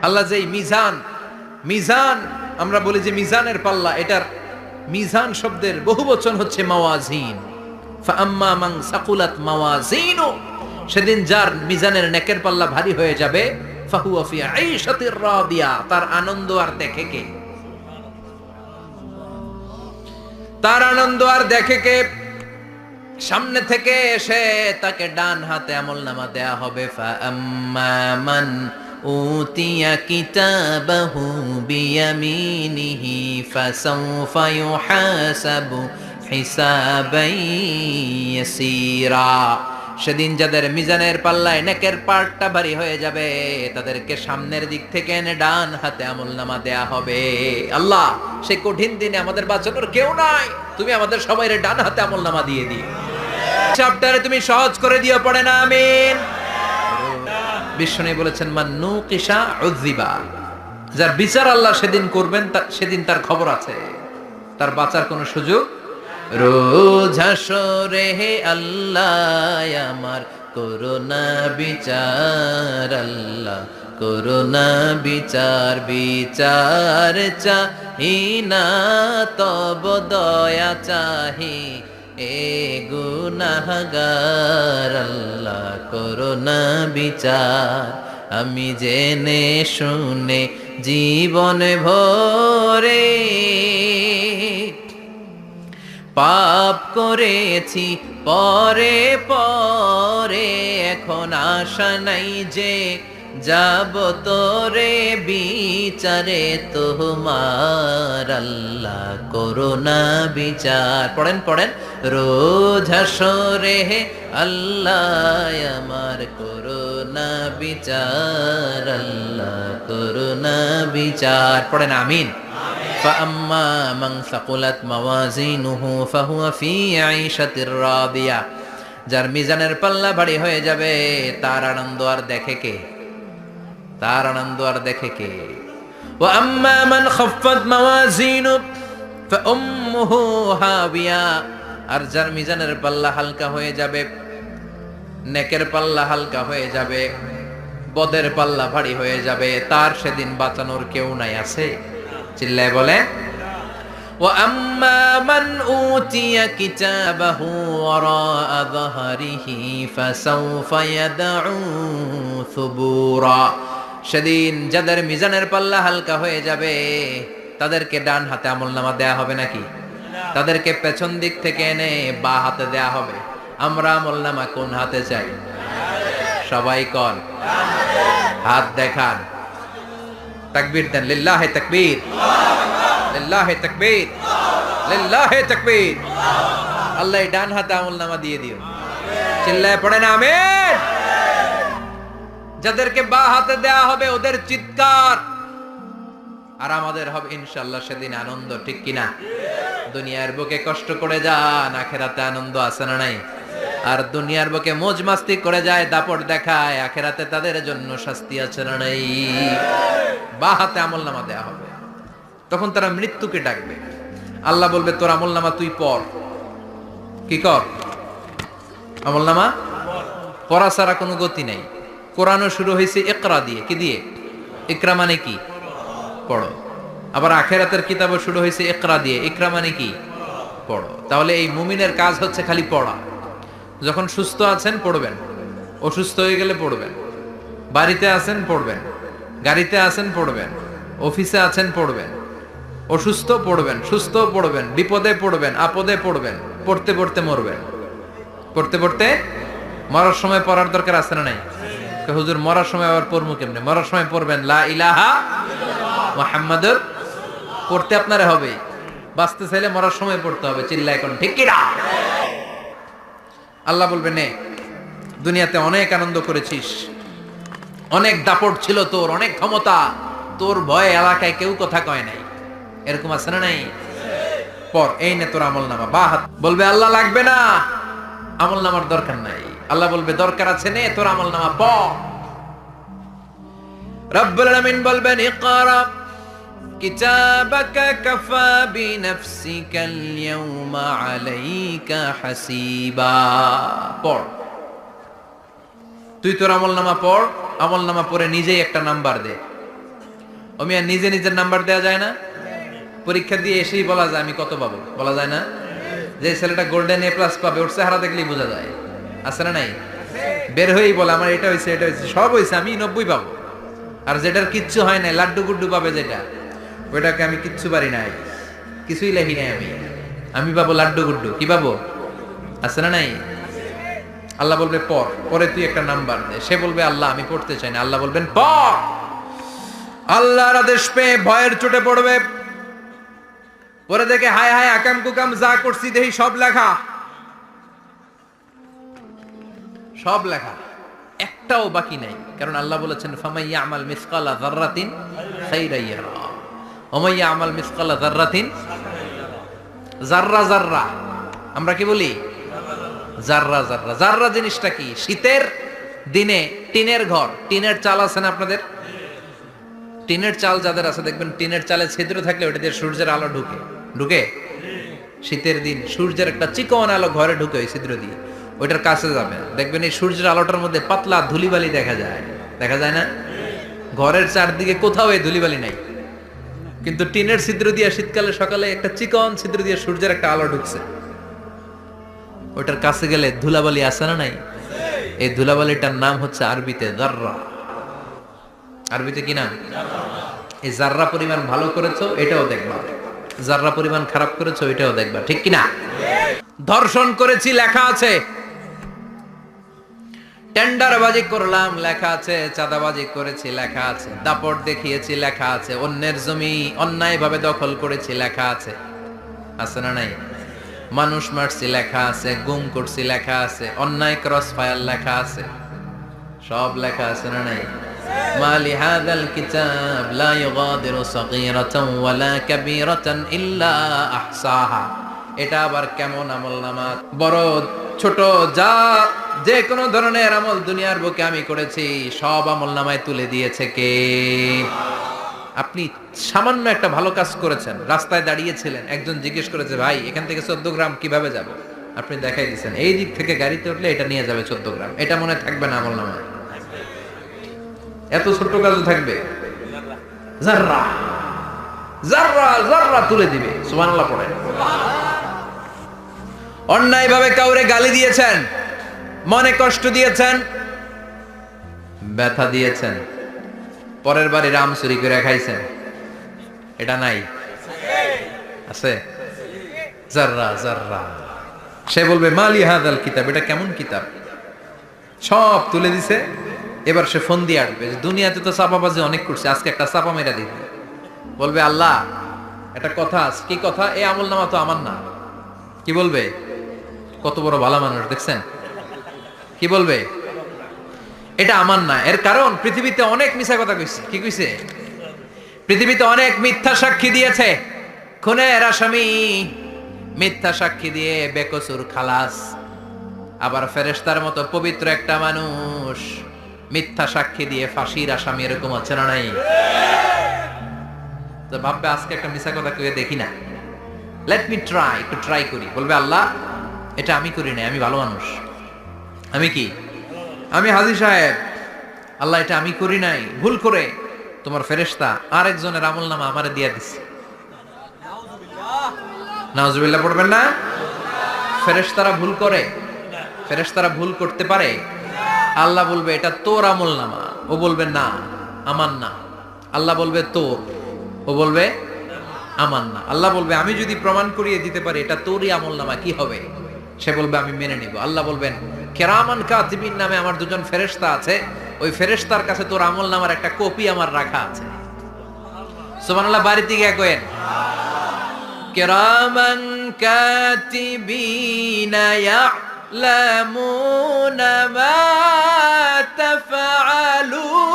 আল্লাহ যে মিজান আমরা বলি যে মিজানের পাল্লা, এটার মিজান শব্দের বহুবচন হচ্ছে মাওয়াজিন। ফাআম্মা মান সাকুলাত মাওয়াজিনু, সেদিন যার মিজানের নেকের পাল্লা ভারী হয়ে যাবে, ফাহুয়া ফি আইশাতির রাদিয়া, তার আনন্দ আর দেখে কে? তার আনন্দ আর দেখে কে? সামনে থেকে এসে তাকে ডান হাতে আমলনামা দেয়া হবে। ফাআম্মা মান উতিয়া কিতাবাহু বিয়ামিনিহি ফাসাউফা ইউহাসাবু হিসাবান ইয়াসীরা, সেদিন যাদের মিজানের পাল্লায় নেকের পার্টটা ভারী হয়ে যাবে তাদেরকে সামনের দিক থেকে এনে ডান হাতে আমলনামা দেয়া হবে। আল্লাহ, সেই কঠিন দিনে আমাদের বাঁচানোর কেউ নাই, তুমি আমাদের সবাইরে ডান হাতে আমলনামা দিয়ে দিও, চ্যাপ্টারে তুমি সহজ করে দিও। পড়ে না আমিন। বিষ্ণু বলেছেন, মান নুকিশা উযিবা, যার বিচার আল্লাহ সেদিন করবেন, সেদিন তার খবর আছে, তার বাঁচার কোনো সুযোগ। রোজ হাসরে হে আল্লাহ আমার করোনা বিচার, আল্লাহ করোনা বিচার, বিচার চাহি না তব দয়া চাহি এ গুনাহগার, আল্লাহ করোনা বিচার। আমি জেনে শুনে জীবন ভরে পাপ করেছি পরে পরে, এখন আশা নাই যে যাব তোরে বিচারে তোমার, আল্লাহ করোনা বিচার। পড়েন পড়েন, রোজ হাসরে আল্লাহ আমার করোনা বিচার, আল্লাহ করোনা বিচার। পড়েন আমিন। فأما من ثقلت موازينه فهو في عيشة راضية। যার মিজানের পাল্লা ভারী হয়ে যাবে তার আনন্দ আর দেখে কে? তার আনন্দ আর দেখে কে? وأما من خفت موازينه فأمه هاوية। আর যার মিজানের পাল্লা হালকা হয়ে যাবে, নেকের পাল্লা হালকা হয়ে যাবে, বদের পাল্লা ভারী হয়ে যাবে, তার সেদিন বাঁচানোর কেউ নাই। আছে? চিল্লায় বলে। وأما من أوتي كتابه وراء ظهره فسوف يدعو ثبورا। সেদিন যাদের মিজানের পাল্লা হালকা হয়ে যাবে তাদেরকে ডান হাতে আমলনামা দেয়া হবে নাকি? তাদেরকে পেছন দিক থেকে এনে বা হাতে দেয়া হবে। আমরা আমলনামা কোন হাতে চাই? সবাই কোন হাত দেখান, তাকবীর দেন, লিল্লাহে তাকবীর, লিল্লাহে তাকবীর, লিল্লাহে তাকবীর। আল্লাহ ডান হাতে আমলনামা দিয়ে দিও। চিল্লায় পড়েন আমিন। যাদেরকে বা হাতে দেয়া হবে ওদের চিৎকার, আর আমাদের হবে ইনশাআল্লাহ সেদিন আনন্দ। ঠিক কিনা? দুনিয়ার বুকে কষ্ট করে যান, আখেরাতে আনন্দ আছে না নাই? আর দুনিয়ার বুকে মौज মাস্তি করে যায়, দাপট দেখায়, আখেরাতে তাদের জন্য শাস্তি আছে না নাই? বা হাতে আমলনামা দেয়া হবে। তখন তারা মৃত্যুকে ডাকবে। আল্লাহ বলবে তোর আমলনামা তুই পড়। কি কর? আমলনামা পড়া ছাড়া কোনো গতি নাই। কোরআনও শুরু হয়েছে ইকরা দিয়ে। কি দিয়ে? ইকরা মানে কি? পড়ো। আবার আখেরাতের কিতাবও শুরু হয়েছে ইকরা দিয়ে। ইকরা মানে কি? পড়ো। তাহলে এই মুমিনের কাজ হচ্ছে খালি পড়া। যখন সুস্থ আছেন পড়বেন, অসুস্থ হয়ে গেলে পড়বেন, বাড়িতে আছেন পড়বেন, গাড়িতে আছেন পড়বেন, অফিসে আছেন পড়বেন, অসুস্থ পড়বেন, সুস্থ পড়বেন, বিপদে পড়বেন, আপদে পড়বেন, পড়তে পড়তে মরবেন। পড়তে পড়তে মরার সময় পড়ার দরকার আছে না নাই? হুজুর মরার সময় আবার পড়বো কেমনে? মরার সময় পড়বেন লা ইলাহা মুহাম্মাদুর। পড়তে আপনারে হবে, বাঁচতে চাইলে মরার সময় পড়তে হবে। চিল্লায় কোন ঠিক কিনা? আল্লাহ বলবে নে, দুনিয়াতে অনেক আনন্দ করেছিস, অনেক দাপট ছিল তোর, অনেক ক্ষমতা, তোর ভয়ে এলাকায় কেউ কথা কয় নাই। এরকম আছে না নাই? পর এই নে তোর আমলনামা। বা হাত বলবে আল্লাহ লাগবে না, আমলনামার দরকার নাই। আল্লাহ বলবে দরকার আছে, নে তোর আমলনামা পড়। রব্বুল আলামিন বলবেন ইকরা কিতাবাকা কাফা বিনাফসিকাল ইয়াউমা আলাইকা হাসিবা। পড়, তুই তোর আমলনামা পড়। আমলনামা পড়ে নিজেই একটা নাম্বার দে। ওমিয়া নিজে নিজের নাম্বার দেয়া যায় না? পরীক্ষা দিয়ে এসেই বলা যায় আমি কত পাবো? বলা যায় না? যে ছেলেটা গোল্ডেন এ প্লাস পাবে ওর চেহারা দেখলেই বোঝা যায়। আছে না নাই? বের হয়েই বলে আমার এটা হয়েছে, এটা হয়েছে, সব হয়েছে, আমি 90 পাবো। আর যেটার কিচ্ছু হয় নাই, লাড্ডু গুড্ডু পাবে যেটা, ওইটাকে আমি কিচ্ছু পারি নাই, কিছুই লেখি নাই আমি পাবো লাড্ডু গুড্ডু। কি পাবো? আছে না নাই? আল্লাহ বলবে পড়, পরে তুই একটা নাম্বার দে। সে বলবে আল্লাহ আমি পড়তে চাই না। আল্লাহ বলবেন পড়। আল্লাহর আদেশ পেয়ে ভয়ের চোটে পড়বে, পরে দেখে হায় হায় আকাম কুকাম যা করছি দেখি সব লেখা, সব লেখা, একটাও বাকি নাই। কারণ আল্লাহ বলেছেন ফামাইয়া আমাল মিসকালা যাররাতিন খাইরা ইয়ারা ওয়া মাইয়া আমাল মিসকালা যাররাতিন। জাররা জাররা আমরা কি বলি? জাররা জাররা। জাররা জিনিসটা কি? শীতের দিনে টিনের ঘর, টিনের চাল আছে না আপনাদের? টিনের চাল যাদের আছে দেখবেন টিনের চালে ছিদ্র থাকলে ওটা দিয়ে সূর্যের আলো ঢুকে। ঢুকে? শীতের দিন সূর্যের একটা চিকন আলো ঘরে ঢুকে ওই ছিদ্র দিয়ে। ওইটার কাছে যাবে, দেখবেন এই সূর্যের আলোটার মধ্যে পাতলা ধুলিবালি দেখা যায়। দেখা যায় না? ঘরের চারদিকে কোথাও এই ধুলিবালি নাই, কিন্তু টিনের ছিদ্র দিয়ে শীতকালে সকালে একটা চিকন ছিদ্র দিয়ে সূর্যের একটা আলো ঢুকছে। ওইটার কাছে গেলে ধুলাবালি আছে না নাই? এই ধুলাবালিটার নাম হচ্ছে আরবিতে জাররা। আরবিতে কি নাম? এই জাররা পরিমাণ ভালো করেছো এটাও দেখবা, জাররা পরিমাণ খারাপ করেছো এটাও দেখবা। ঠিক কিনা? ধর্ষণ করেছি লেখা আছে, টেন্ডারবাজি করলাম লেখা আছে, চাঁদাবাজি করেছি লেখা আছে, দাপট দেখিয়েছি লেখা আছে, অন্যের জমি অন্যায়ভাবে দখল করেছি লেখা আছে, আছে না নাই? মানুষ মারছি লেখা আছে, গুম করছি লেখা আছে, অন্যায় ক্রস ফায়ার লেখা আছে, সব লেখা আছে না নাই? মালি হাদাল কিতাব লা ইউগাদিরু সাগীরাতান ওয়ালা কাবীরাতান ইল্লা আহসাহা। এটা আবার কেমন আমলনামা? বড় ছোট যা যে কোনো ধরনের আমল দুনিয়ার বুকে আমি করেছি সব আমলনামায় তুলে দিয়েছে কে? আপনি সামান্য একটা ভালো কাজ করেছেন, রাস্তায় দাঁড়িয়েছিলেন, একজন জিজ্ঞেস করেছে ভাই এখান থেকে 14 গ্রাম কিভাবে যাব, আপনি দেখাই দিচ্ছেন এই দিক থেকে গাড়িতে উঠলে এটা নিয়ে যাবে 14 গ্রাম, এটা মনে থাকবে না আমলনামায়? এত ছোট্ট কাজও থাকবে? জাররা জাররা জাররা তুলে দিবে। সুবহানাল্লাহ পড়েন। অন্যায় ভাবে কাউরে গালি দিয়েছেন, মনে কষ্ট দিয়েছেন, ব্যথা দিয়েছেন, পরের বাড়ি রাম চুরি করে খাইছেন, এটা নাই? আছে? জাররা জাররা। সে বলবে মালি হাদাল কিতাব, এটা কেমন কিতাব? সব তুলে দিছে। এবার সে ফোন দিয়ে আসবে, দুনিয়াতে তো চাপাবাজি অনেক করছে, আজকে একটা চাপা মেরা দিবে। বলবে আল্লাহ একটা কথা আছে। কি কথা? এই আমলনামা তো আমার না। কি বলবে? কত বড় ভালো মানুষ দেখছেন? কি বলবে? এটা আমার না। এর কারণ পৃথিবীতে অনেক মিথ্যা কথা কইছে। কি কইছে? পৃথিবীতে অনেক মিথ্যা সাক্ষী দিয়েছে, খুনের আসামি মিথ্যা সাক্ষী দিয়ে বেকসুর খালাস। আবার ফেরেশতার মতো পবিত্র একটা মানুষ মিথ্যা সাক্ষী দিয়ে ফাঁসির আসামি, এরকম আছে না নাই? তো ভাববে আজকে একটা মিথ্যা কথা কইয়ে দেখি না, লেট মি ট্রাই, একটু ট্রাই করি। বলবে আল্লাহ এটা আমি করি নাই, আমি ভালো মানুষ। আমি কি? আমি হাজী সাহেব। আল্লাহ এটা আমি করি নাই, ভুল করে তোমার ফেরেশতা আরেকজনের আমলনামা আমারে দিয়ে দিছে। নাউজুবিল্লাহ পড়বেন না? ফেরেশতারা ভুল করে? ফেরেশতারা ভুল করতে পারে? আল্লাহ বলবে এটা তোর আমলনামা, ও বলবে না আমার না। আল্লাহ বলবে তোর, ও বলবে আমার না। আল্লাহ বলবে আমি যদি প্রমাণ করিয়ে দিতে পারি এটা তোরই আমলনামা, কি হবে? সে বলবে আমি মেনে নিব। আল্লাহ বলবেন কিরামান কাতিবিন নামে আমার দুজন ফেরেশতা আছে, ওই ফেরেশতার কাছে তোর আমলনামার একটা কপি আমার রাখা আছে। সুবহানাল্লাহ। বাড়িতে গিয়ে কইেন কিরামান কাতিবিনা ইয়ালামুনা মা তাফআলুন।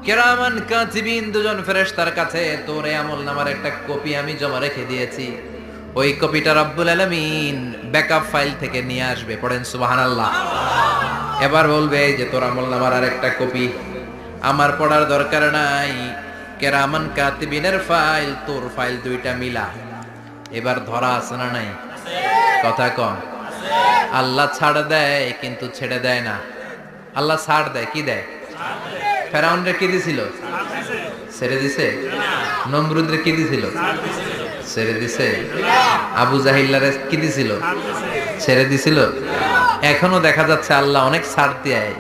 কিরামান কাতিবিন দুজন ফেরেশতার কাছে তোর এই আমলনামার একটা কপি আমি জমা রেখে দিয়েছি। ওই কপিটা রব্বুল আলামিন ব্যাকআপ ফাইল থেকে নিয়ে আসবে। পড়েন সুবহানাল্লাহ। এবার বলবে এই যে তোর আমলনামার আরেকটা কপি আমার পড়ার দরকার নাই, কিরামান কাতিবিনের ফাইল তোর ফাইল দুইটা মিলা। এবার ধরা আছে না নাই? কথা কম। আল্লাহ ছাড় দেয় কিন্তু ছেড়ে দেয় না। আল্লাহ ছাড় দেয়, কি দেয়? ফেরাউনরে কি দিছিল? ছেড়ে দিছে। নমরুদরে কি দিছিল? ছেড়ে দিছে। আবু জাহিল্লারে কি দিছিল? ছেড়ে দিছিল। এখনো দেখা যাচ্ছে আল্লাহ অনেক ছাড় দেয়,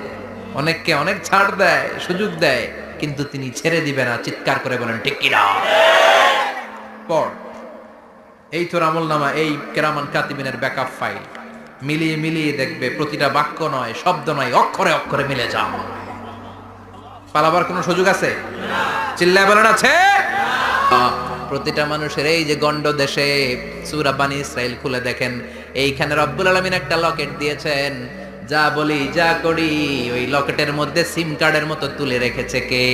অনেককে অনেক ছাড় দেয়, সুযোগ দেয়, কিন্তু তিনি ছেড়ে দিবে না। চিৎকার করে বলেন ঠিক কিনা? পড় এই তোর আমলনামা, এই কিরামান কাতিবিনের ব্যাকআপ ফাইল মিলিয়ে মিলিয়ে দেখবে প্রতিটা বাক্য নয়, শব্দ নয়, অক্ষরে অক্ষরে মিলে যাও। পালাবার কোনো সুযোগ আছে? চিল্লায় বলেন আছে? প্রতিটা মানুষের এই যে গন্ড দেশে সূরা বানী ইসরাইল খুলে দেখেন, এইখানে রব্বুল আলামিন একটা লকেট দিয়েছেন। যা বলি যা করি ওই লকেটের মধ্যে সিম কার্ডের মতো তুলে রেখেছে কে?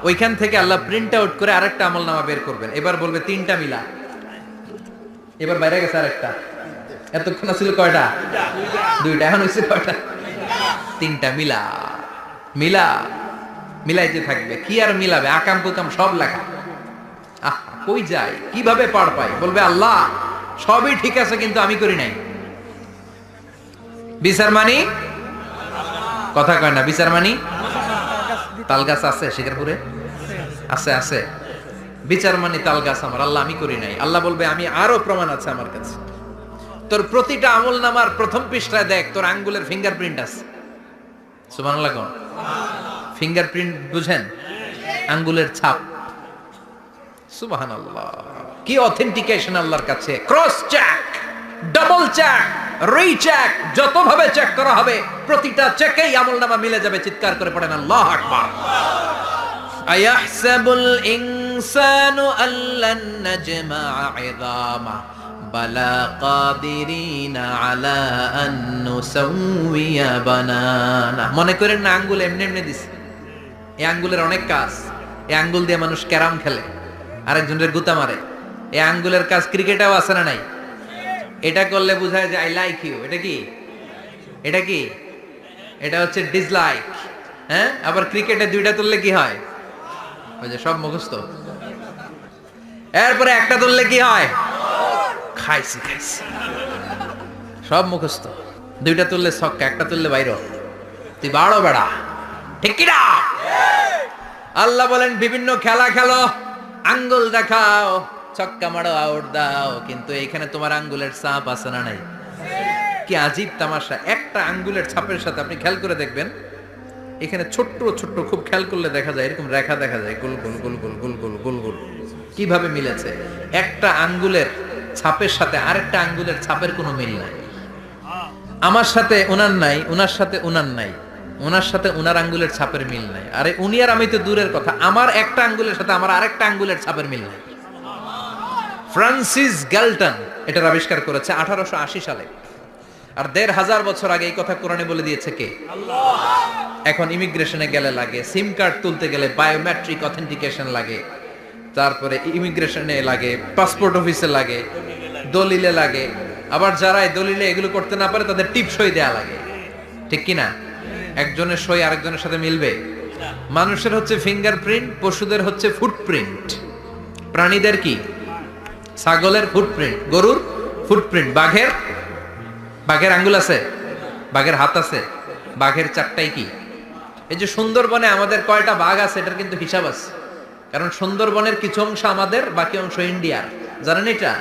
ওইখান থেকে আল্লাহ প্রিন্ট আউট করে আরেকটা আমলনামা বের করবেন। এবার বলবে তিনটা মিলা। এবার বাইরে গেছে আরেকটা। এতক্ষণ ছিল কয়টা? দুইটা। এখন হয়েছে কয়টা? তিনটা। মিলা মিলা মিলাইতে থাকবে। কি আর মিলাবে? আকাম কুকাম সব লেখা। আহ কই যায়, কিভাবে পার পাই? বলবে আল্লাহ সবই ঠিক আছে কিন্তু আমি করি নাই। বিচার মানি? কথা কয় না। বিচার মানি? তাল গাছ আছে শিকারপুরে? আছে আছে। বিচার মানি তাল গাছ আমার। আল্লাহ আমি করি নাই। আল্লাহ বলবে আমি আরো প্রমাণ আছে আমার কাছে। তোর প্রতিটা আমলনামার প্রথম পৃষ্ঠায় দেখ তোর আঙ্গুলের ফিঙ্গারপ্রিন্ট আছে। সুবহানাল্লাহ। কোন ফিঙ্গারপ্রিন্ট বুঝেন? আঙ্গুলের ছাপ। সুবহানাল্লাহ, কি অথেন্টিকেশন আল্লাহর কাছে। Cross check, double check, recheck, যতভাবে চেক করা হবে প্রতিটা চেকেই আমলনামা মিলে যাবে। চিৎকার করে পড়েন আল্লাহু আকবার। আয়াহসাবুল ইনসানু আল্লান নাজমা'a 'ইযামা বালা কাদিরিনা আলা আন নুসাউইয়া বানানা। মনে করেন না আঙ্গুল এমনি এমনি দিছে, এই আঙ্গুলের অনেক কাজ। এই আঙ্গুল দিয়ে মানুষ ক্যারাম খেলে, আরেকজনের গুতা মারে। এই আঙ্গুলের কাজ ক্রিকেটেও আছে না নাই? এটা করলে বোঝায় যে আই লাইক ইউ। এটা কি? এটা কি? এটা হচ্ছে ডিসলাইক। হ্যাঁ, আবার ক্রিকেটে দুইটা তুললে কি হয়? ওই যে সব মুখস্থ। এরপরে একটা তুললে কি হয়? খাইছি খাইছি, সব মুখস্থ। দুইটা তুললে ছক্কা, একটা তুললে বাইরে। তুই বাড়ো বেড়া, ঠিক কি না? আল্লাহ বলেন বিভিন্ন খেলা খেলো, আঙ্গুল দেখাও, ছক্কা মারো, আউট দাও, কিন্তু এখানে তোমার আঙ্গুলের ছাপ আছে না নাই? কি আজীব তামাশা! একটা আঙ্গুলের ছাপের সাথে আপনি খেয়াল করে দেখবেন, এখানে ছোট্ট ছোট্ট খুব খেয়াল করলে দেখা যায় এরকম রেখা দেখা যায়, গোল গোল গোল গোল গোল গোল গোল গোল। কিভাবে মিলেছে? একটা আঙ্গুলের ছাপের সাথে আরেকটা আঙ্গুলের ছাপের কোনো মিল নাই। আমার সাথে উনার নাই, উনার সাথে উনার নাই, ওনার সাথে উনার আঙ্গুলের ছাপের মিল নাই। আরে উনি আর আমি তো দূরের কথা, আমার একটা আঙ্গুলের সাথে আমার আরেকটা আঙ্গুলের ছাপের মিল নাই। ফ্রান্সিস গ্যালটন এটার আবিষ্কার করেছে 1880 সালে। আর 1500 বছর আগে এই কথা কোরআনে বলে দিয়েছে কে? আল্লাহ। এখন ইমিগ্রেশনে গেলে লাগে, সিম কার্ড তুলতে গেলে বায়োমেট্রিক অথেন্টিকেশন লাগে, তারপরে ইমিগ্রেশনে লাগে, পাসপোর্ট অফিসে লাগে, দলিলে লাগে। আবার যারা এই দলিলে এগুলো করতে না পারে তাদের টিপ সই দেয়া লাগে, ঠিক কি না? একজনের সই আরেকজনের সাথে মিলবে? মানুষের হচ্ছে ফিঙ্গারপ্রিন্ট, পশুদের হচ্ছে ফুটপ্রিন্ট। প্রাণীদের কি? ছাগলের ফুটপ্রিন্ট, গরুর ফুটপ্রিন্ট, বাঘের আঙ্গুল আছে, বাঘের হাত আছে, বাঘের চারটাই কি? এই যে সুন্দরবনে আমাদের কয়টা বাঘ আছে এটার কিন্তু হিসাব আছে, কারণ সুন্দরবনের কিছু অংশ আমাদের, বাকি অংশ ইন্ডিয়ার। জানেন এটা?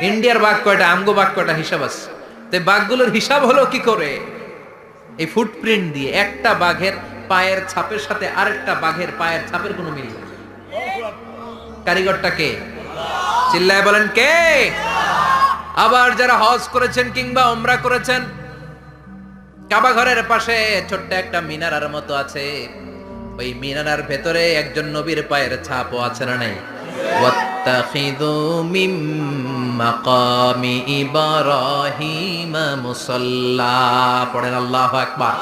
ইন্ডিয়ার বাঘ কয়টা, আমগো বাঘ কয়টা, হিসাব আছে। তো বাঘগুলোর হিসাব হলো কি করে? এই ফুটপ্রিন্ট দিয়ে। একটা বাঘের পায়ের ছাপের সাথে আরেকটা বাঘের পায়ের ছাপের কোনো মিল নেই। কারিগরটা কে? চিল্লায় বলেন কে? আবার যারা হজ করেছেন কিংবা উমরা করেছেন, কাবা ঘরের পাশে ছোট্ট একটা মিনারার মতো আছে, ওই মিনারার ভেতরে একজন নবীর পায়ের ছাপও আছে না নাই? ওয়াত্তাখিযু মিম মাকামি ইব্রাহিম মুসাল্লা। পড়েন আল্লাহু আকবার।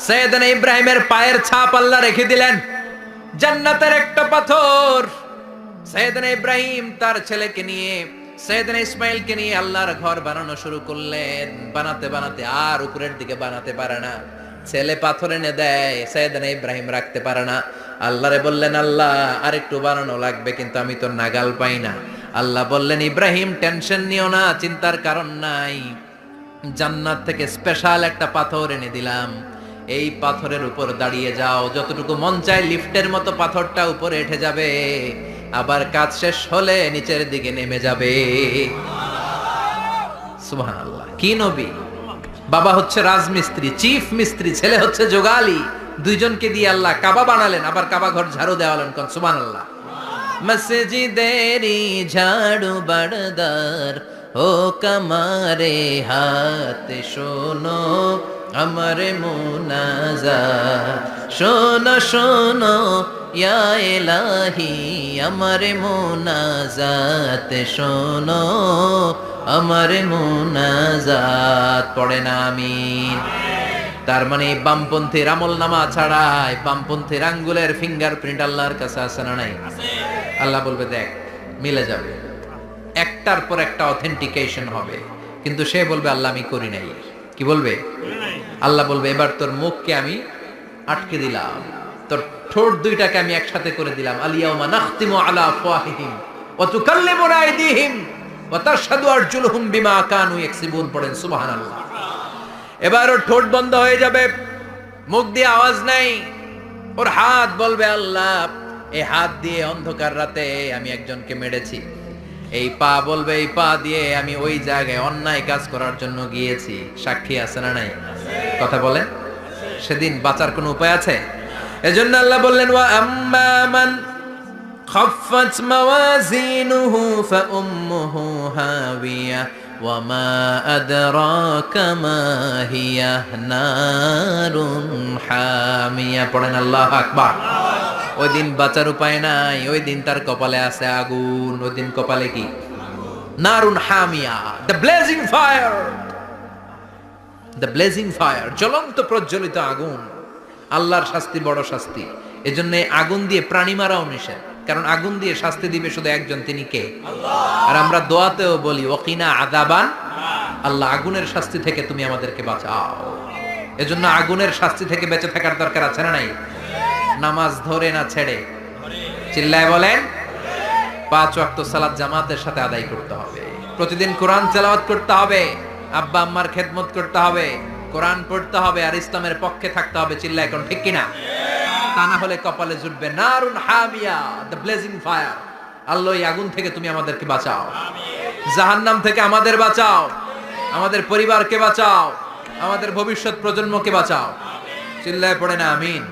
সাইয়েদনা ইব্রাহিমের পায়ের ছাপ আল্লাহ রেখে দিলেন জান্নাতের একটা পাথর। সাইয়েদনা ইব্রাহিম তার ছেলেকে নিয়ে, সাইয়েদনা ইসমাইলকে নিয়ে আল্লাহর ঘর বানানো শুরু করলেন। বানাতে বানাতে আর উপরের দিকে বানাতে পারে না, ছেলে পাথর এনে দেয়, সাইয়েদনা ইব্রাহিম রাখতে পারে না। আল্লাহরে বললেন, আল্লাহ আর একটু বানানো লাগবে, কিন্তু আমি তো নাগাল পাই না। আল্লাহ বললেন, ইব্রাহিম টেনশন নিও না, চিন্তার কারণ নাই, জান্নাত থেকে স্পেশাল একটা পাথর এনে দিলাম, এই পাথরের উপর দাঁড়িয়ে যাও, যতটুকু মন চায় লিফটের মতো পাথরটা উপরে উঠে যাবে, আবার কাজ শেষ হলে নিচের দিকে নেমে যাবে। সুবহানাল্লাহ। কি নবী! বাবা হচ্ছে রাজমিস্ত্রি, চিফ মিস্ত্রি, ছেলে হচ্ছে যোগালী। দুইজনকে দিয়ে আল্লাহ কাবা বানালেন, আবার কাবা ঘর ঝাড়ু দেওয়ালেন। কোন সুবহানাল্লাহ। মসজিদেরি ঝাড়ু বারদার ও কামারে হাত, শোনো আমার মুনাজাত, শোনো শোনো ইয়া ইলাহি আমার মুনাজাত, শোনো আমার মুনাজাত। পড়েন আমিন। তার মানে বামপন্থীর আমল নামা ছাড়াই বামপন্থীর আঙ্গুলের ফিঙ্গারপ্রিন্ট আল্লাহর কাছে আছে না নাই? আল্লাহ বলবে দেখ মিলে যাবে, একটার পর একটা অথেন্টিকেশন হবে, কিন্তু সে বলবে আল্লাহ আমি করি নাই। কি বলবে? আল্লাহ বলবে এবার তোর মুখকে আমি আটকে দিলাম, তোর ঠোঁট দুইটাকে আমি একসাথে করে দিলাম। আলিয়াউমা নাখতিমু আলা আফওয়াহিহিম ওয়া তুকাল্লিমুনা আইদিহিম ওয়া তাশহাদু আরজুলুহুম বিমা কানু ইয়াকসিবুন। পড়েন সুবহানাল্লাহ। এবার ওর ঠোঁট বন্ধ হয়ে যাবে, মুখ দিয়ে আওয়াজ নাই। ওর হাত বলবে আল্লাহ এই হাত দিয়ে অন্ধকার রাতে আমি একজনকে মেরেছি। এই পা বলবে এই পা দিয়ে আমি ওই জায়গায় অন্যায় কাজ করার জন্য গিয়েছি। সাক্ষী আছে না নাই? কথা বলেন। সেদিন বাঁচার কোনো উপায় আছে? এজন্য আল্লাহ বললেন ওয়া আম্মা মান خفت موازينه فأمه هاوية وما أدراك ما هي نار حامية পড়েন আল্লাহু আকবার ওই দিন বাঁচার উপায় নাই ওই দিন তার কপালে আছে আগুন ওই দিন কপালে কি নারুন হামিয়া দ্য ব্লেজিং ফায়ার জ্বলন্ত প্রজ্বলিত আগুন আল্লাহর শাস্তি বড় শাস্তি এজন্য আগুন দিয়ে প্রাণী মারাও নিষেধ কারণ আগুন দিয়ে শাস্তি দিবে শুধু একজন তিনি কে আল্লাহ আর আমরা দোয়াতেও বলি ওয়াকিনা আযাবান আল্লাহ আগুনের শাস্তি থেকে তুমি আমাদেরকে বাঁচাও এজন্য আগুনের শাস্তি থেকে বেঁচে থাকার দরকার আছে না নাই নামাজ ধরে না ছেড়ে চিল্লায় বলেন 5 ওয়াক্ত সালাত জামাতের সাথে আদায় করতে হবে প্রতিদিন কোরআন তেলাওয়াত করতে হবে আব্বা আম্মার খেদমত করতে হবে কোরআন পড়তে হবে আর ইসলামের পক্ষে থাকতে হবে চিল্লায় কোন ঠিক কিনা তা না হলে কপালে জুটবে নারুন হামিয়া দ্য ব্লেজিং ফায়ার আল্লাহ এই আগুন থেকে তুমি আমাদেরকে বাঁচাও আমিন জাহান্নাম থেকে আমাদের বাঁচাও আমাদের পরিবারকে বাঁচাও আমাদের ভবিষ্যৎ প্রজন্মকে বাঁচাও আমিন চিল্লায় পড়ে না আমিন